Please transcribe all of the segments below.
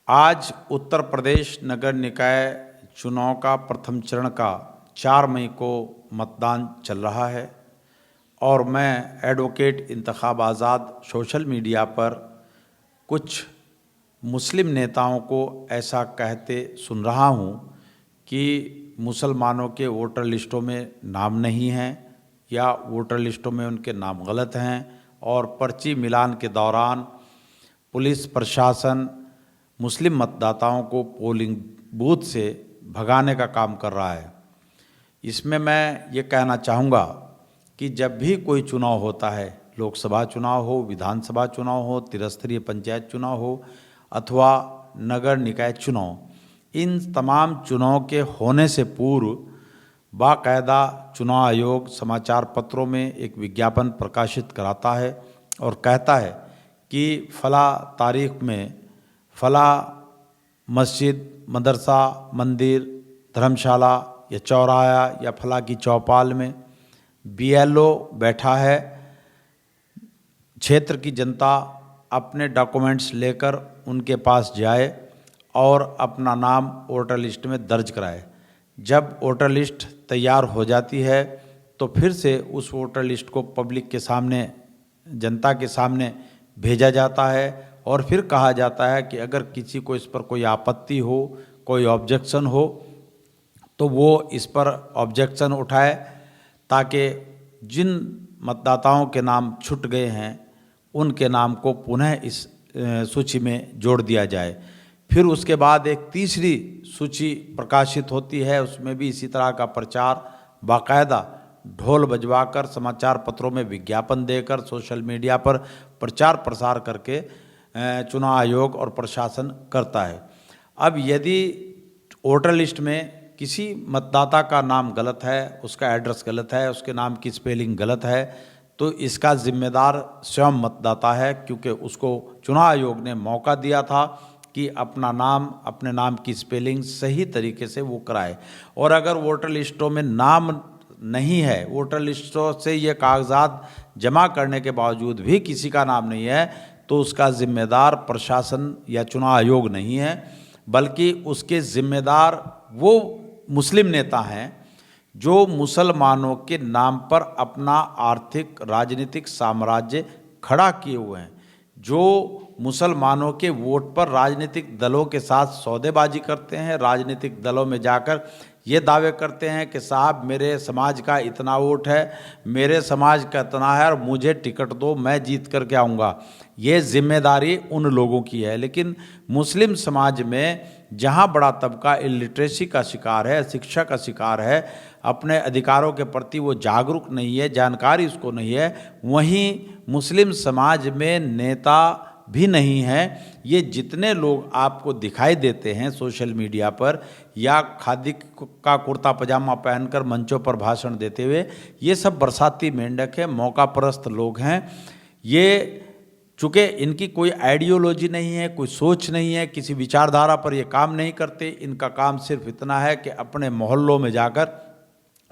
आज उत्तर प्रदेश नगर निकाय चुनाव का प्रथम चरण का 4 मई को मतदान चल रहा है और मैं एडवोकेट इंतखाब आज़ाद सोशल मीडिया पर कुछ मुस्लिम नेताओं को ऐसा कहते सुन रहा हूँ कि मुसलमानों के वोटर लिस्टों में नाम नहीं हैं या वोटर लिस्टों में उनके नाम गलत हैं और पर्ची मिलान के दौरान पुलिस प्रशासन मुस्लिम मतदाताओं को पोलिंग बूथ से भगाने का काम कर रहा है। इसमें मैं ये कहना चाहूँगा कि जब भी कोई चुनाव होता है, लोकसभा चुनाव हो, विधानसभा चुनाव हो, त्रिस्तरीय पंचायत चुनाव हो अथवा नगर निकाय चुनाव, इन तमाम चुनाव के होने से पूर्व बाकायदा चुनाव आयोग समाचार पत्रों में एक विज्ञापन प्रकाशित कराता है और कहता है कि फला तारीख में फला मस्जिद, मदरसा, मंदिर, धर्मशाला या चौराहा या फला की चौपाल में BLO बैठा है। क्षेत्र की जनता अपने डॉक्यूमेंट्स लेकर उनके पास जाए और अपना नाम वोटर लिस्ट में दर्ज कराए। जब वोटर लिस्ट तैयार हो जाती है तो फिर से उस वोटर लिस्ट को पब्लिक के सामने, जनता के सामने भेजा जाता है और फिर कहा जाता है कि अगर किसी को इस पर कोई आपत्ति हो, कोई ऑब्जेक्शन हो तो वो इस पर ऑब्जेक्शन उठाए ताकि जिन मतदाताओं के नाम छूट गए हैं उनके नाम को पुनः इस सूची में जोड़ दिया जाए। फिर उसके बाद एक तीसरी सूची प्रकाशित होती है, उसमें भी इसी तरह का प्रचार बाकायदा ढोल बजवाकर, समाचार पत्रों में विज्ञापन देकर, सोशल मीडिया पर प्रचार प्रसार करके चुनाव आयोग और प्रशासन करता है। अब यदि वोटर लिस्ट में किसी मतदाता का नाम गलत है, उसका एड्रेस गलत है, उसके नाम की स्पेलिंग गलत है, तो इसका जिम्मेदार स्वयं मतदाता है, क्योंकि उसको चुनाव आयोग ने मौका दिया था कि अपना नाम, अपने नाम की स्पेलिंग सही तरीके से वो कराए। और अगर वोटर लिस्टों में नाम नहीं है, वोटर लिस्टों से ये कागजात जमा करने के बावजूद भी किसी का नाम नहीं है, तो उसका जिम्मेदार प्रशासन या चुनाव आयोग नहीं है, बल्कि उसके जिम्मेदार वो मुस्लिम नेता हैं जो मुसलमानों के नाम पर अपना आर्थिक राजनीतिक साम्राज्य खड़ा किए हुए हैं, जो मुसलमानों के वोट पर राजनीतिक दलों के साथ सौदेबाजी करते हैं, राजनीतिक दलों में जाकर ये दावे करते हैं कि साहब मेरे समाज का इतना वोट है, मेरे समाज का इतना है और मुझे टिकट दो, मैं जीत करके आऊँगा। ये जिम्मेदारी उन लोगों की है। लेकिन मुस्लिम समाज में जहाँ बड़ा तबका इलिटरेसी का शिकार है, शिक्षा का शिकार है, अपने अधिकारों के प्रति वो जागरूक नहीं है, जानकारी उसको नहीं है, वहीं मुस्लिम समाज में नेता भी नहीं है। ये जितने लोग आपको दिखाई देते हैं सोशल मीडिया पर या खादी का कुर्ता पजामा पहनकर मंचों पर भाषण देते हुए, ये सब बरसाती मेंढक है, मौका परस्त लोग हैं। ये चूँकि इनकी कोई आइडियोलॉजी नहीं है, कोई सोच नहीं है, किसी विचारधारा पर ये काम नहीं करते। इनका काम सिर्फ इतना है कि अपने मोहल्लों में जाकर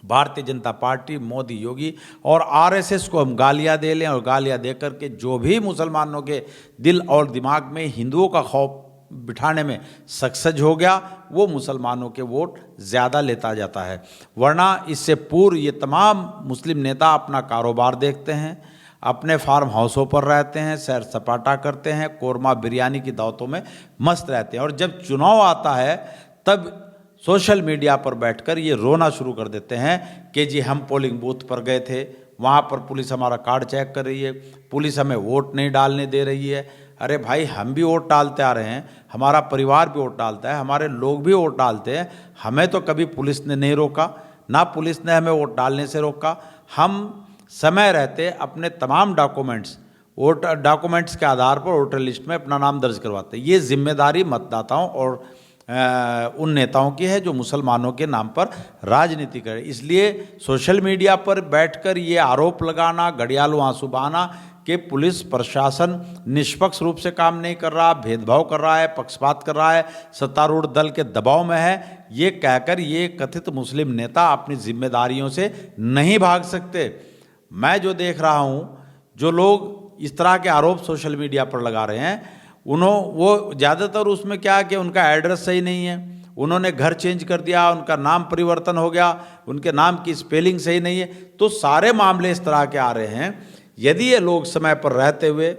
भारतीय जनता पार्टी, मोदी, योगी और RSS को हम गालियाँ दे लें और गालियाँ दे करके जो भी मुसलमानों के दिल और दिमाग में हिंदुओं का खौफ बिठाने में सक्सेस हो गया, वो मुसलमानों के वोट ज़्यादा लेता जाता है। वरना इससे पूर्व ये तमाम मुस्लिम नेता अपना कारोबार देखते हैं, अपने फार्म हाउसों पर रहते हैं, सैर सपाटा करते हैं, कोरमा बिरयानी की दावतों में मस्त रहते हैं और जब चुनाव आता है तब सोशल मीडिया पर बैठकर ये रोना शुरू कर देते हैं कि जी हम पोलिंग बूथ पर गए थे, वहाँ पर पुलिस हमारा कार्ड चेक कर रही है, पुलिस हमें वोट नहीं डालने दे रही है। अरे भाई, हम भी वोट डालते आ रहे हैं, हमारा परिवार भी वोट डालता है, हमारे लोग भी वोट डालते हैं, हमें तो कभी पुलिस ने नहीं रोका, ना पुलिस ने हमें वोट डालने से रोका। हम समय रहते अपने तमाम डॉक्यूमेंट्स के आधार पर वोटर लिस्ट में अपना नाम दर्ज करवाते हैं। ये जिम्मेदारी मतदाताओं और उन नेताओं की है जो मुसलमानों के नाम पर राजनीति करे। इसलिए सोशल मीडिया पर बैठकर ये आरोप लगाना, घड़ियालू आंसू बहाना कि पुलिस प्रशासन निष्पक्ष रूप से काम नहीं कर रहा, भेदभाव कर रहा है, पक्षपात कर रहा है, सत्तारूढ़ दल के दबाव में है, ये कहकर ये कथित मुस्लिम नेता अपनी जिम्मेदारियों से नहीं भाग सकते। मैं जो देख रहा हूँ, जो लोग इस तरह के आरोप सोशल मीडिया पर लगा रहे हैं, वो ज़्यादातर उसमें क्या है कि उनका एड्रेस सही नहीं है, उन्होंने घर चेंज कर दिया, उनका नाम परिवर्तन हो गया, उनके नाम की स्पेलिंग सही नहीं है, तो सारे मामले इस तरह के आ रहे हैं। यदि ये लोग समय पर रहते हुए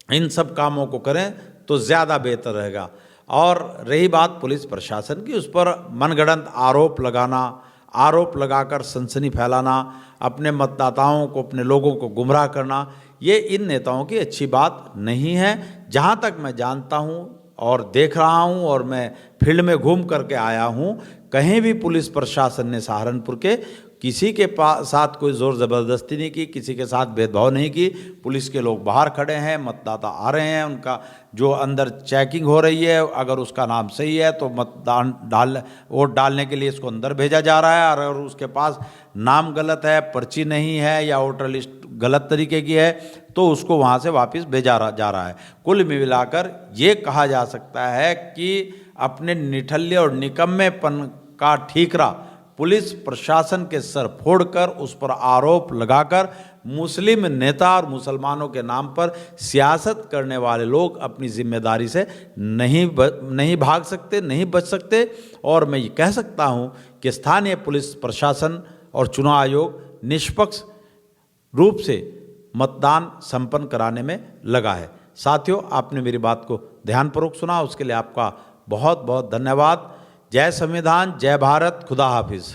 इन सब कामों को करें तो ज़्यादा बेहतर रहेगा। और रही बात पुलिस प्रशासन की, उस पर मनगढ़ंत आरोप लगाना, आरोप लगाकर सनसनी फैलाना, अपने मतदाताओं को, अपने लोगों को गुमराह करना, ये इन नेताओं की अच्छी बात नहीं है। जहाँ तक मैं जानता हूँ और देख रहा हूँ और मैं फील्ड में घूम करके आया हूँ, कहीं भी पुलिस प्रशासन ने सहारनपुर के किसी के साथ कोई ज़ोर ज़बरदस्ती नहीं की, किसी के साथ भेदभाव नहीं की। पुलिस के लोग बाहर खड़े हैं, मतदाता आ रहे हैं, उनका जो अंदर चेकिंग हो रही है, अगर उसका नाम सही है तो वोट डालने के लिए इसको अंदर भेजा जा रहा है, और अगर उसके पास नाम गलत है, पर्ची नहीं है या वोटर लिस्ट गलत तरीके की है तो उसको वहाँ से वापस भेजा जा रहा है। कुल मिलाकर ये कहा जा सकता है कि अपने निठल्ले और निकम्मेपन का ठीकरा पुलिस प्रशासन के सर फोड़कर उस पर आरोप लगाकर मुस्लिम नेता और मुसलमानों के नाम पर सियासत करने वाले लोग अपनी जिम्मेदारी से नहीं भाग सकते, नहीं बच सकते। और मैं ये कह सकता हूँ कि स्थानीय पुलिस प्रशासन और चुनाव आयोग निष्पक्ष रूप से मतदान संपन्न कराने में लगा है। साथियों, आपने मेरी बात को ध्यानपूर्वक सुना, उसके लिए आपका बहुत बहुत धन्यवाद। जय संविधान, जय भारत, खुदा हाफिज़।